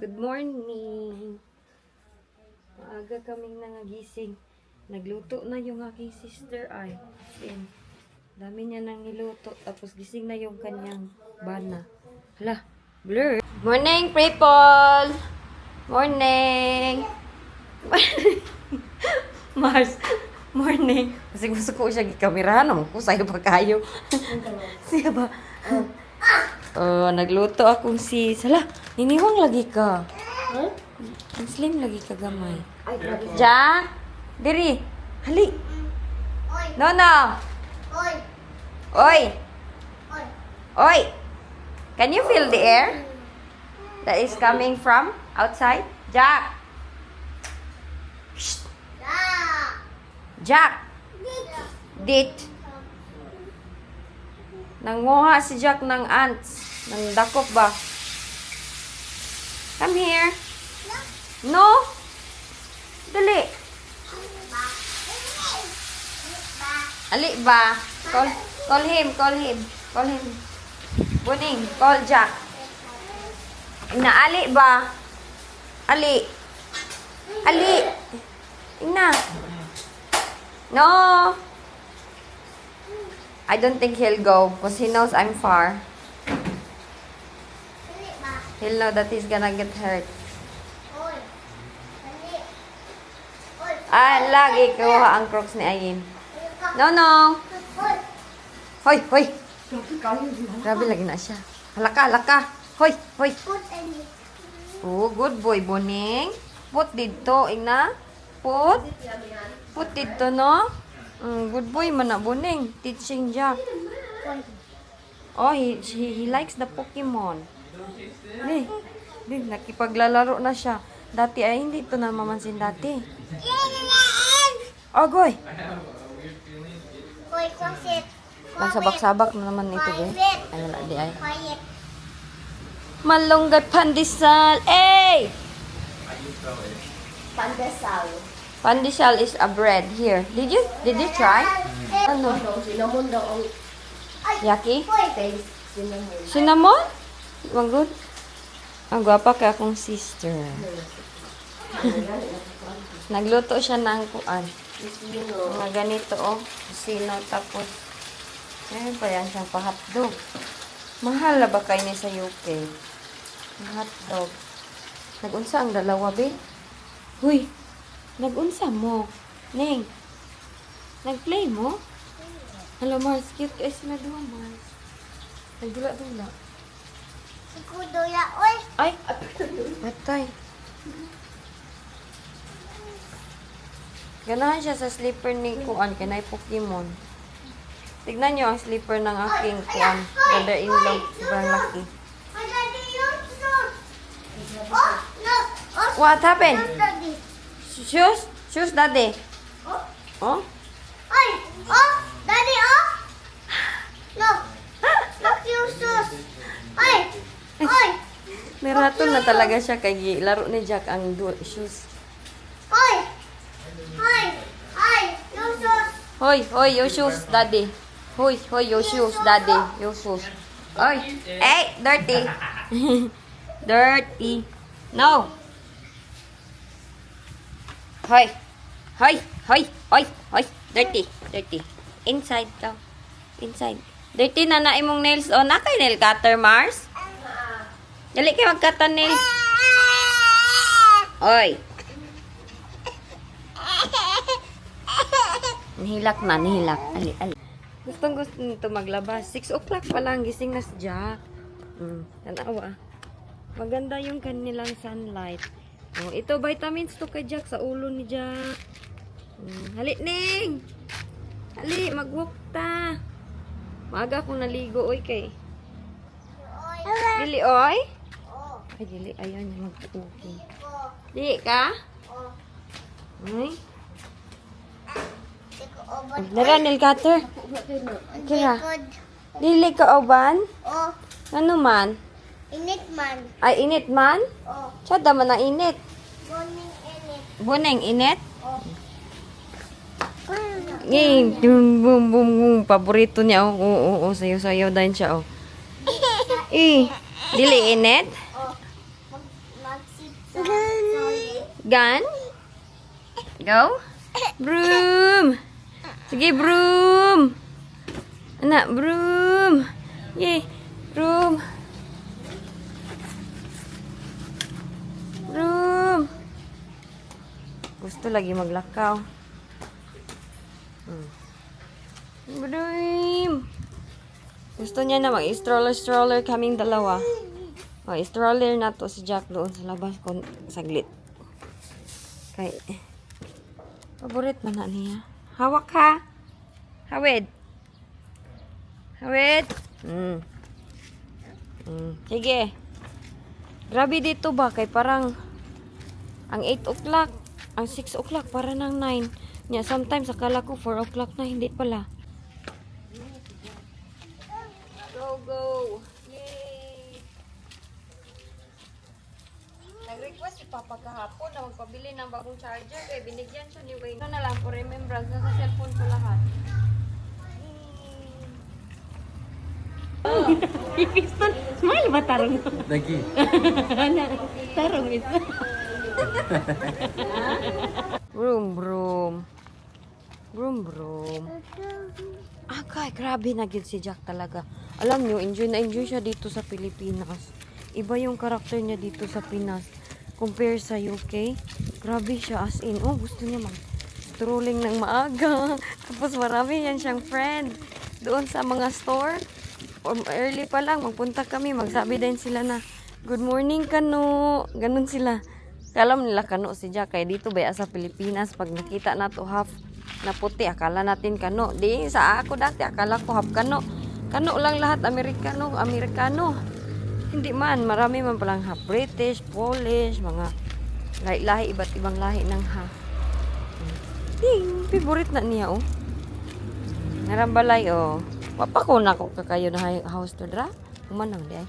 Good morning! Maaga kaming nangagising. Nagluto na yung aking sister ay. Sin. Dami niya nang niluto. Tapos gising na yung kanyang bana. Hala, blur. Morning, people! Morning! Mars, morning. Kasi gusto ko siya gikamerahan naman ko sa'yo pa kayo. Siya ba? Oh, nagluto akong sis. Hala, niniwang lagi ka. Huh? Ang slim lagi ka gamay. Ay, grabe. Ja, diri. Hali. Oy! No, no. Oy! Oy. Oy! Oy. Can you feel the air that is coming from outside? Jack. Shh. Ah! Jack. Dit. Nanguha si Jack ng ants. Ng dakop ba? Come here. No. Dali. Ali ba? Call him. Call him. Buning, call Jack. Ina, ali ba? Ali. Ina. No. I don't think he'll go because he knows I'm far. He'll know that he's gonna get hurt. Oy! Dali! Oy! Lagi kuha ang crocs ni Ayin. No. Oy! Hoy. Grabe lagi na siya. Halaka. Hoy. Put and Oh, good boy, Boning. Put dito, ina. Put dito, no? Good boy man na, Boning. Teaching Jack. Oh, he likes the Pokemon. Nakipaglalaro na siya. Dati ay hindi ito na mamansin dati. Agoy! Oy, quiet! Magsabak-sabak na naman ito, eh. Ay, wala di ay. Quiet! Malunggay pandesal. Eh! Pandesal. Pandesal is a bread. Here. Did you try? Ano? Cinnamon daw ang... Yaki? Taste. Cinnamon. Cinnamon? Good. Ang gwapa kay akong sister. Nagluto siya ng kuan. Mga ganito, oh. Sino, tapos, meron pa yan siyang pa-hotdog. Mahal na ba kayo niya sa UK? Hotdog. Nag-unsa ang dalawa, be? Huy! Nag-unsa mo? Neng? Nag-play mo? Hello, Mars. Cute ka sila doon, Mars. Nagdula-dula. Sikudo ya, oy! Ay! Patay. Ganahan siya sa slipper ni Kuan, kanay Pokemon. Tignan niyo ang slipper ng aking Kuan. Brother-in-law. Sobrang laki. Ay, daddy, yun! Oh, no! Oh, What happened? daddy! Shoes? Shoes, daddy. Oh! Oh? Ay! Oh! Daddy, oh! Look! Look your shoes! Ay! Ay! May ratol na talaga siya kay laro ni Jack ang shoes. Ay! Ay! Ay! Your shoes! Hoy, your shoes, daddy. Hoy, your shoes, daddy. Your shoes. Oy, hey, dirty. Dirty. No. Hoy. Dirty. Inside daw. Inside. Dirty na na imong nails. Oh, nakay nail cutter, Mars. Dali kayo mag-cut ang nails. Oy. Nihilak. Ali. Gusto nito maglabas. 6 o'clock pa lang. Gising na si Jack. Tanawa. Maganda yung kanilang sunlight. Oh, ito vitamins to kay Jack sa ulo ni Jack. Hali, Ning! Hali, mag-walk ta. Maaga akong naligo, oy, kay. Dili, oy? Oh! Ay, dili. Ayaw niya mag-walking. Oh! Dili ka? Oh! Ay. Tiko, oban. Nara, nail cutter. Kira. Likod. Dili ka, oban? Oh! Ano man? Init man. Ay, init man? Oh! Sada man na init. Morning init. Buneng, init? Oh! Boom, boom, boom. Paborito niya, oh. Oo, sayo-sayo din siya, oh. Dili init? Oh! Mag Gun? Go? Broom! Sige, broom! Anak, broom! Yay! Broom! Broom! Gusto lagi maglakaw. Broom! Gusto niya na mag-stroller kaming dalawa. O, stroller na to si Jack doon sa labas ko saglit. Kay, paborit man na niya. Hawak ha. Hawid. Hawid. Sige. Grabe dito ba? Kay parang ang 8 o'clock, ang 6 o'clock, para ng 9. Nya, sometimes akala ko 4 o'clock na, hindi pala. Go, go. Yay! Nag-request si Papa kahapon na magpabili ng bagong charger. Kaya binigyan siya ni Wayne. Ano na lang, for remembrance. Nasa cellphone ko lahat. Ipiston. Smile ba tarong? Lagi. Tarong ito. Broom, broom. Broom, broom. Kay, grabe na yun si Jack talaga. Alam nyo, enjoy na enjoy siya dito sa Pilipinas. Iba yung karakter niya dito sa Pinas. Compare sa UK. Grabe siya as in. Oh, gusto niya mag-strolling ng maaga. Tapos marami yan siyang friend. Doon sa mga store. Early pa lang, magpunta kami. Magsabi din sila na, good morning, Kano. Ganun sila. Kalam nila Kano si Jack. Kaya dito ba sa Pilipinas, pag nakita na to half na puti, akala natin Kano. Di, sa ako dati, akala ko half Kano. Kano lang lahat, Amerikano. Hindi man, marami man palang half British, Polish, mga lahi, iba't ibang lahi ng half. Ding, favorite na niya, oh. Narambalay, oh. Papa ko na ko kakayo na house to dra. Kumanang di ay.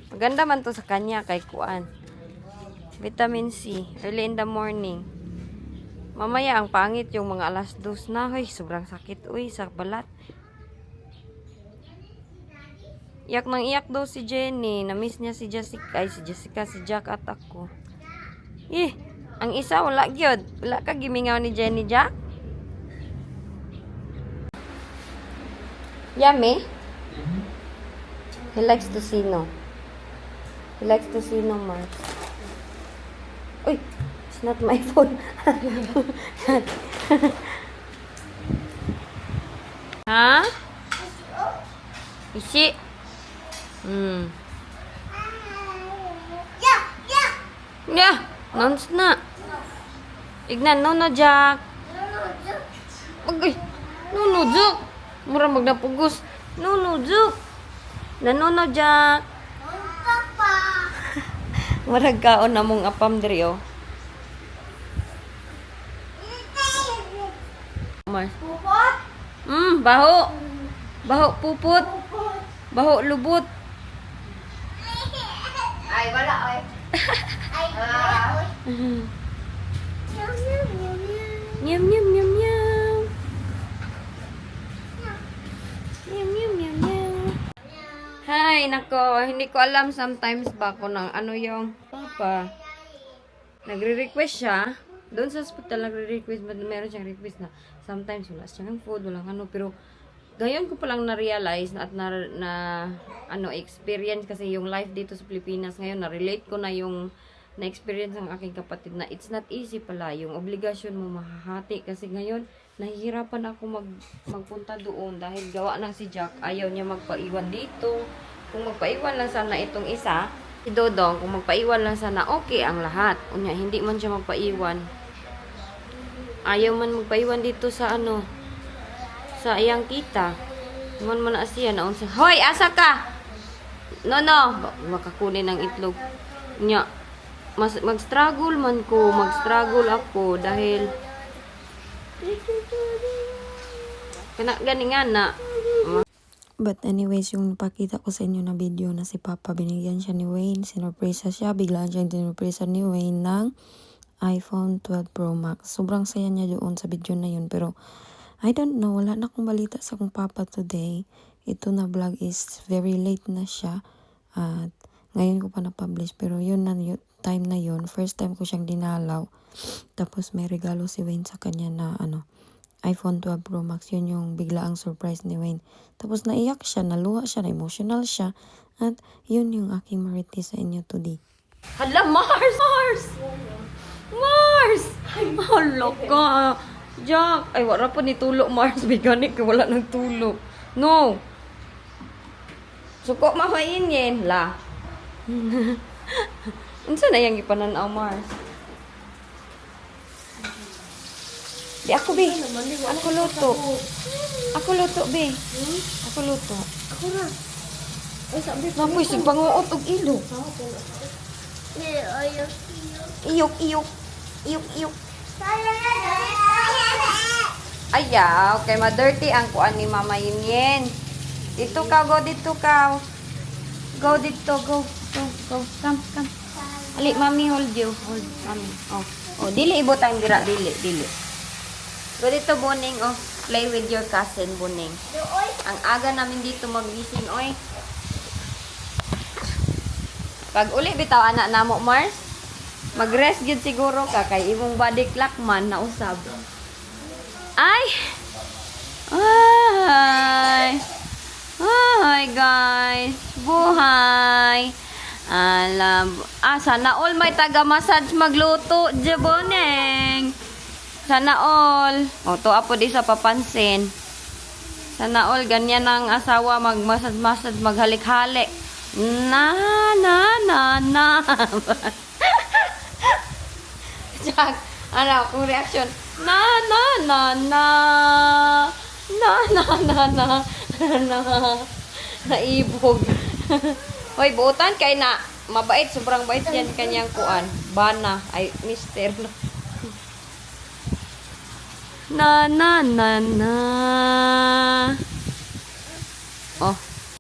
Maganda man to sa kanya kay kuan. Vitamin C, early in the morning. Mamaya ang pangit yung mga alas 2 na. Hoy, sobrang sakit uy sa balat. Iyak nang iyak daw si Jenny. Na-miss niya si Jessica, si Jack at ako. Ang isa wala gyud. Wala ka gimingaw ni Jenny, Jack? Yummy? He likes to see no. He likes to see no more. Uy, it's not my phone. Ha? Isi? Yeah. Nons na. Ignan, no, Jack. Agay. No, Jack. Mura magnapugos. No, Jack. No, Jack. Papa. Marag kaon na mong apam diri, oh. Mar. Pupot. Baho. Baho pupot. Baho lubot. Ay, wala, ay. Ay, wala, oy. Nyam, nyam, nyam, nyam. Nyam, nyam, nyam, nyam. Hi, nako. Hindi ko alam sometimes ba kung ano yung papa. Nagre-request siya. Doon sa hospital nagre-request. Meron siyang request na sometimes wala siyang food, walang ano. Pero gayon ko palang na-realize at experience kasi yung life dito sa Pilipinas ngayon, na-relate ko na yung na-experience ng aking kapatid na it's not easy pala. Yung obligasyon mo mahahati kasi ngayon, nahihirapan ako magpunta doon dahil gawa na si Jack. Ayaw niya magpaiwan dito. Kung magpaiwan lang sana itong isa, si Dodong, kung magpaiwan lang sana, okay ang lahat. Unya, hindi man siya magpaiwan. Ayaw man magpaiwan dito sa sa iyang tita. Man na siya naon sa, hoy, asa ka? No, makakunin ng itlog. Nya, mag-struggle man ko, mag-struggle ako dahil gani nga na. But anyways, yung napakita ko sa inyo na video na si Papa, binigyan siya ni Wayne, sinurpresa siya, biglaan siyang sinurpresa ni Wayne ng iPhone 12 Pro Max. Sobrang saya niya doon sa video na yun, pero I don't know, wala na akong balita sa akong papa today. Ito na vlog is very late na siya. At ngayon ko pa na-publish. Pero yun na yun, time na yun. First time ko siyang dinalaw. Tapos may regalo si Wayne sa kanya na iPhone 12 Pro Max. Yun yung biglaang surprise ni Wayne. Tapos naiyak siya, naluha siya, na-emotional siya. At yun yung aking marites sa inyo today. Hala, Mars! Mars! Mars! Hala ka! Jack! Ay, wala pa ni tulo, Mars. Biganik, wala nang tulo. No! Suko, mamayin la. Unsa na yung ipananaw, Mars? Di ako, be. Ako luto. Ako luto, be. Ako luto. Ako na. Ay, sabi ko. Napoy, sigpanguot og ilo. Iyok, iyok. Iyok, iyok. Ayaw, kay ma-dirty ang kuan ni Mama Yinyen. Dito ka, go dito ka. Go dito, go. Go, go. Come, come. Ali, Mami, hold you. Hold, Mami. Oh, oh, dili ibot ang dira, dili, dili. Go dito, Buning, oh. Play with your cousin, Buning. Ang aga namin dito magising, oy. Pag uli bitaw anak namo, Mars, mag-rest gyud siguro ka kay imong body clock man na usab. Ay! Ay! Hi guys! Buhay! Alam, sana all may taga-massage magluto, Jaboneng! Sana all. O, to apo di sa papansin. Sana all, ganyan ang asawa, mag-massage-massage, maghalik-halik. Na, na, na, na. Jack, ano, kung reaction. Na, na, na, na. Na, na, na, na. Na. Naibog. Hoy, buutan kay na. Mabait, sobrang bait yan kanyang kuan. Bana, ay, mister. Na, na, na, na. Oh.